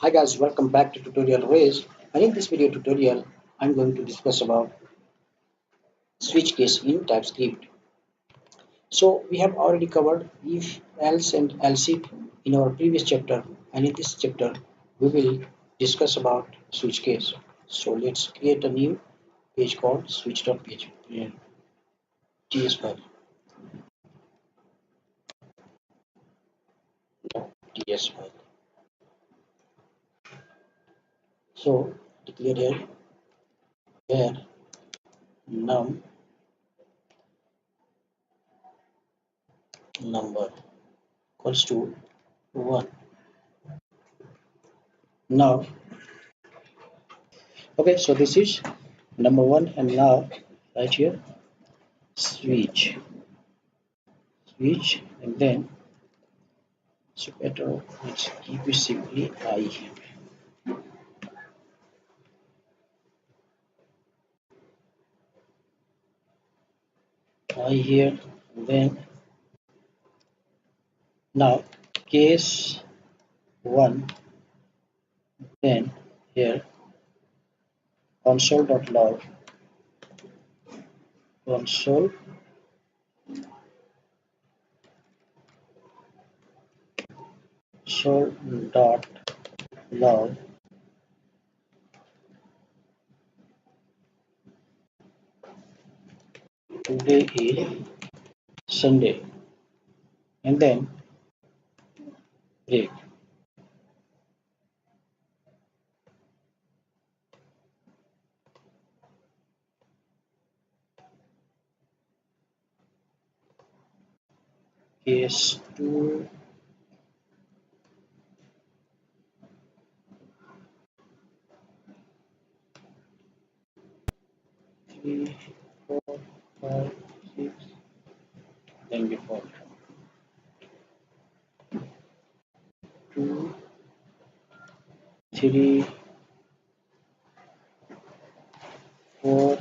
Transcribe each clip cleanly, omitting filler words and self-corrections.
Hi guys, welcome back to tutorial raise, and in this video tutorial I'm going to discuss about switch case in TypeScript. So we have already covered if, else and else if in our previous chapter, and in this chapter we will discuss about switch case. So let's create a new page called switch.php ts file. ts file. So declare here where num number equals to 1. Now okay, so this is number 1, and now right here switch and then so better let's keep it simply I here, and then now case 1, then here console.log console console.log today is Sunday, and then break case 2, 3, 4, 5, 6, then default 2, 3, 4,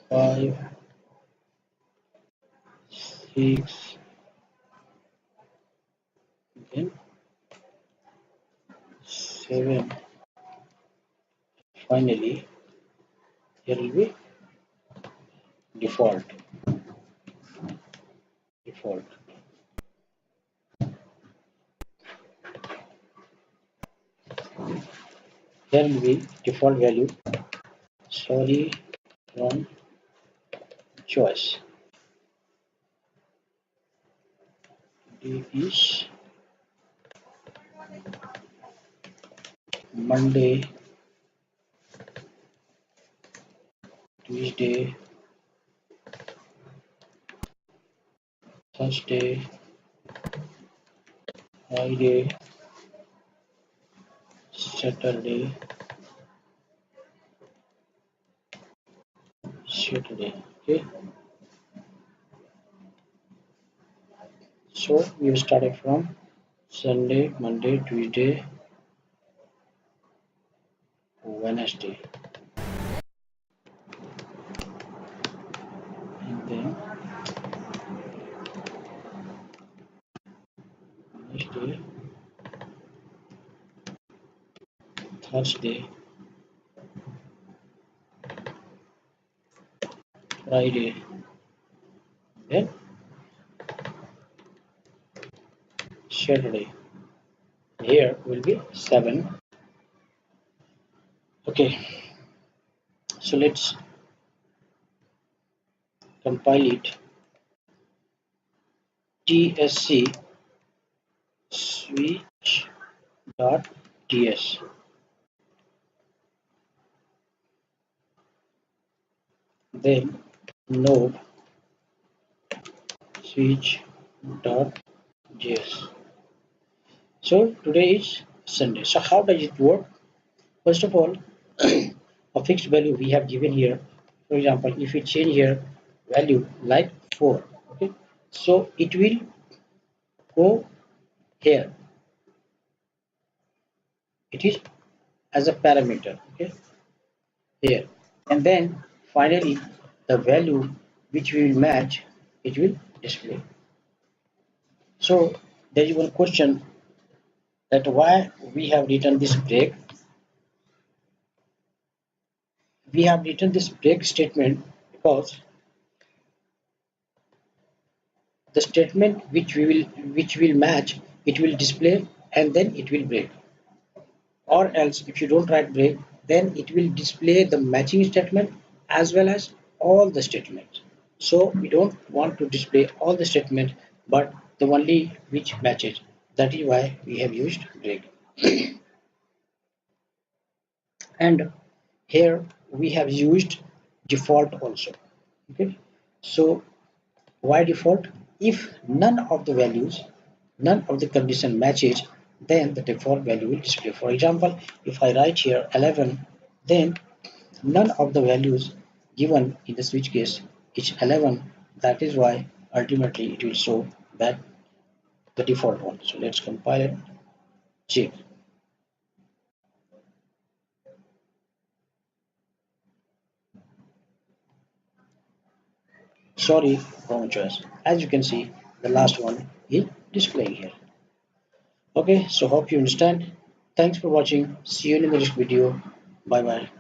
5, 6, then 7. Finally, here will be default. Here will be default value. Sorry, wrong choice. Today is Monday, Tuesday, Thursday, Friday, Saturday, okay. So we started from Sunday, Monday, Tuesday, Wednesday, and then Wednesday, Thursday, Friday, then Saturday. Here will be 7. Okay, so let's compile it. tsc switch.ts, then node switch.js. So today is Sunday. So how does it work? First of all, a fixed value we have given here. For example, if we change here value like 4, okay, so it will go here. It is as a parameter, okay, here, and then finally the value which we will match, it will display. So there is one question that why we have written this break. We have written this break statement because the statement which will match, it will display and then it will break. Or else if you don't write break, then it will display the matching statement as well as all the statements. So we don't want to display all the statements but the only which matches. That is why we have used break. And here we have used default also. Okay, so why default? If none of the values, none of the condition matches, then the default value will display. For example, if I write here 11, then none of the values given in the switch case is 11. That is why ultimately it will show that the default one. So let's compile it, check. Sorry, wrong choice. As you can see, the last one is displaying here. Okay, so hope you understand. Thanks for watching. See you in the next video. Bye bye.